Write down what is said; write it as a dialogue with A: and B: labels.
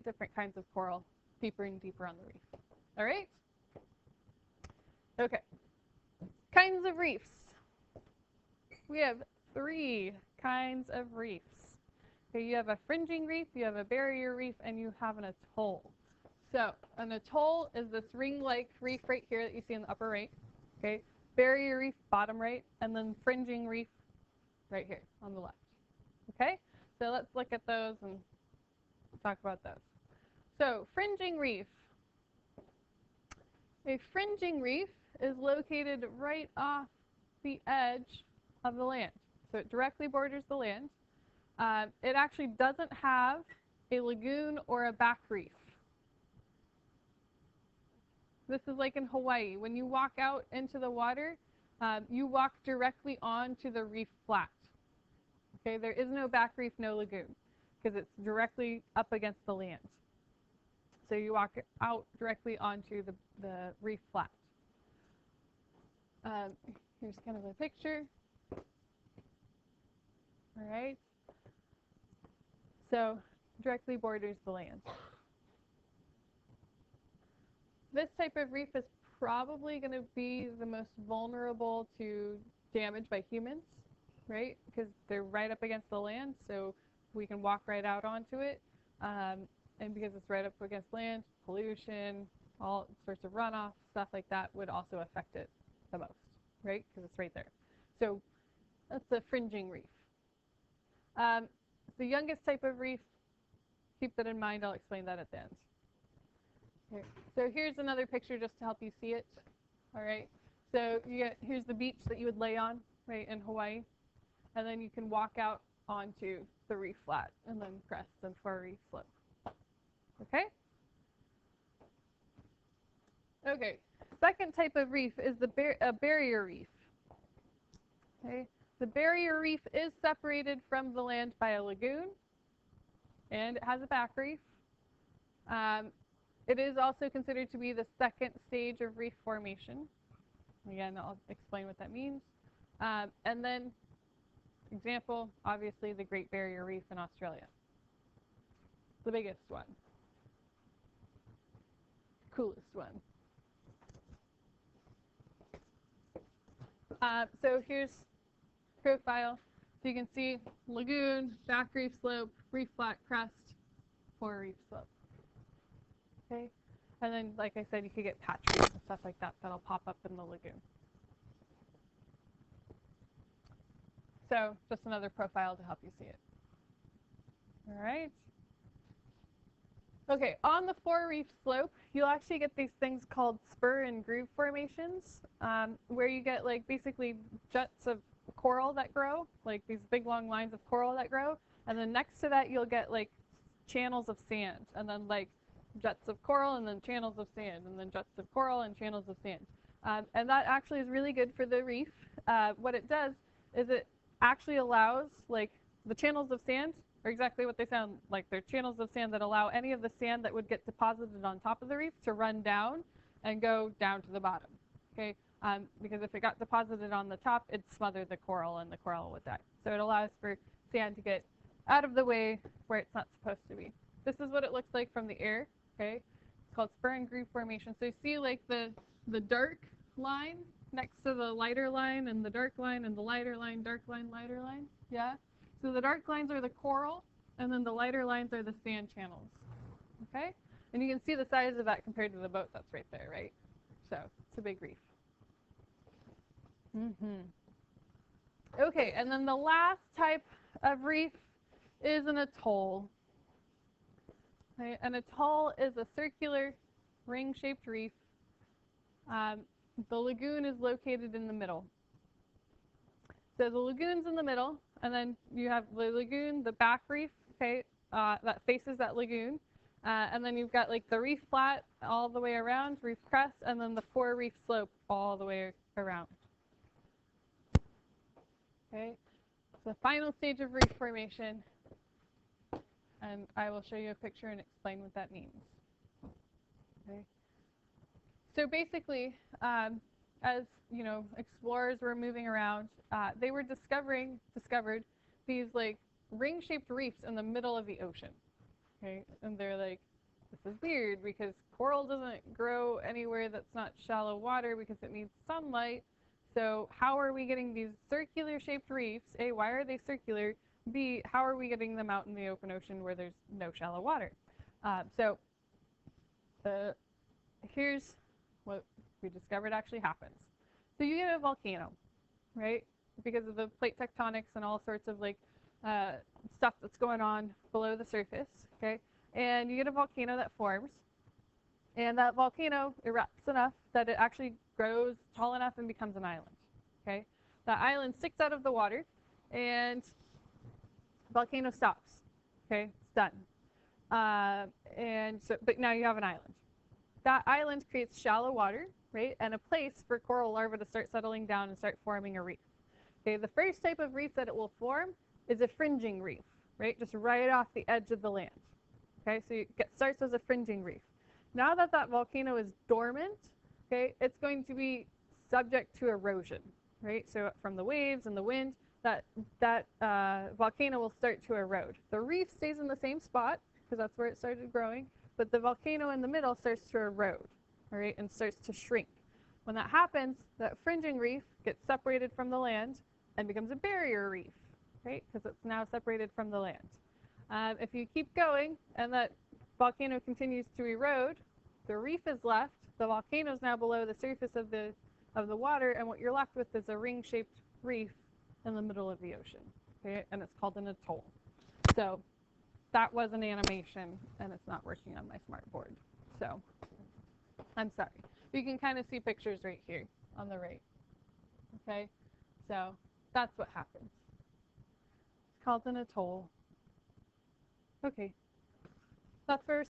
A: get different kinds of coral deeper and deeper on the reef. All right? Okay. Kinds of reefs. We have 3 kinds of reefs. Okay, you have a fringing reef, you have a barrier reef, and you have an atoll. So an atoll is this ring-like reef right here that you see in the upper right. Okay, barrier reef bottom right, and then fringing reef right here on the left. Okay, so let's look at those and talk about those. So fringing reef. A fringing reef is located right off the edge of the land. So it directly borders the land. It actually doesn't have a lagoon or a back reef. This is like in Hawaii. When you walk out into the water, you walk directly onto the reef flat. Okay, there is no back reef, no lagoon, because it's directly up against the land. So you walk out directly onto the reef flat. Here's kind of a picture. All right. So directly borders the land. This type of reef is probably going to be the most vulnerable to damage by humans, right? Because they're right up against the land, so we can walk right out onto it. And because it's right up against land, pollution, all sorts of runoff, stuff like that would also affect it the most, right? Because it's right there. So that's a fringing reef. The youngest type of reef, keep that in mind. I'll explain that at the end. Okay. So here's another picture just to help you see it. All right. So here's the beach that you would lay on, right, in Hawaii. And then you can walk out onto the reef flat and then crest and fore reef slope. Okay? Okay. Second type of reef is a barrier reef. Okay. The barrier reef is separated from the land by a lagoon, and it has a back reef. It is also considered to be the second stage of reef formation. Again, I'll explain what that means. And then, example, obviously the Great Barrier Reef in Australia. The biggest one. Coolest one. So here's profile. So you can see lagoon, back reef slope, reef flat crest, fore reef slope. Okay, and then like I said, you could get patch reefs and stuff like that that'll pop up in the lagoon. So just another profile to help you see it. All right. Okay, on the fore reef slope, you'll actually get these things called spur and groove formations, where you get like basically jets of coral that grow, like these big long lines of coral that grow, and then next to that you'll get like channels of sand, and then like jets of coral, and then channels of sand, and then jets of coral and channels of sand. And that actually is really good for the reef. What it does is it actually allows, like, the channels of sand are exactly what they sound like. They're channels of sand that allow any of the sand that would get deposited on top of the reef to run down and go down to the bottom. Okay, because if it got deposited on the top, it'd smother the coral and the coral would die. So it allows for sand to get out of the way where it's not supposed to be. This is what it looks like from the air. Okay, it's called spur and groove formation. So you see like the dark line next to the lighter line, and the dark line, and the lighter line, dark line, lighter line. Yeah. So the dark lines are the coral, and then the lighter lines are the sand channels. Okay, and you can see the size of that compared to the boat that's right there, right? So it's a big reef. Okay, and then the last type of reef is an atoll. Okay, an atoll is a circular ring-shaped reef. The lagoon is located in the middle. So the lagoon's in the middle, and then you have the lagoon, the back reef, okay, that faces that lagoon. And then you've got like the reef flat all the way around, reef crest, and then the fore reef slope all the way around. Okay, so the final stage of reef formation, and I will show you a picture and explain what that means. Okay. So basically, as you know, explorers were moving around, they were discovered these like ring-shaped reefs in the middle of the ocean. Okay, and they're like this is weird because coral doesn't grow anywhere that's not shallow water because it needs sunlight. So how are we getting these circular shaped reefs? A, why are they circular? B, how are we getting them out in the open ocean where there's no shallow water? So here's what we discovered actually happens. So you get a volcano, right? Because of the plate tectonics and all sorts of like stuff that's going on below the surface, okay? And you get a volcano that forms, and that volcano erupts enough that it actually grows tall enough and becomes an island, okay? That island sticks out of the water, and volcano stops, okay? It's done. But now you have an island. That island creates shallow water, right? And a place for coral larvae to start settling down and start forming a reef. Okay, the first type of reef that it will form is a fringing reef, right? Just right off the edge of the land. Okay, so it starts as a fringing reef. Now that that volcano is dormant, okay, it's going to be subject to erosion, right? So from the waves and the wind, that volcano will start to erode. The reef stays in the same spot because that's where it started growing, but the volcano in the middle starts to erode, all right, and starts to shrink. When that happens, that fringing reef gets separated from the land and becomes a barrier reef, right, because it's now separated from the land. If you keep going and that volcano continues to erode, the reef is left, the volcano is now below the surface of the water, and what you're left with is a ring-shaped reef in the middle of the ocean, okay, and it's called an atoll. So that was an animation, and it's not working on my smart board. So I'm sorry. You can kind of see pictures right here on the right. Okay, so that's what happens. It's called an atoll. Okay, that's where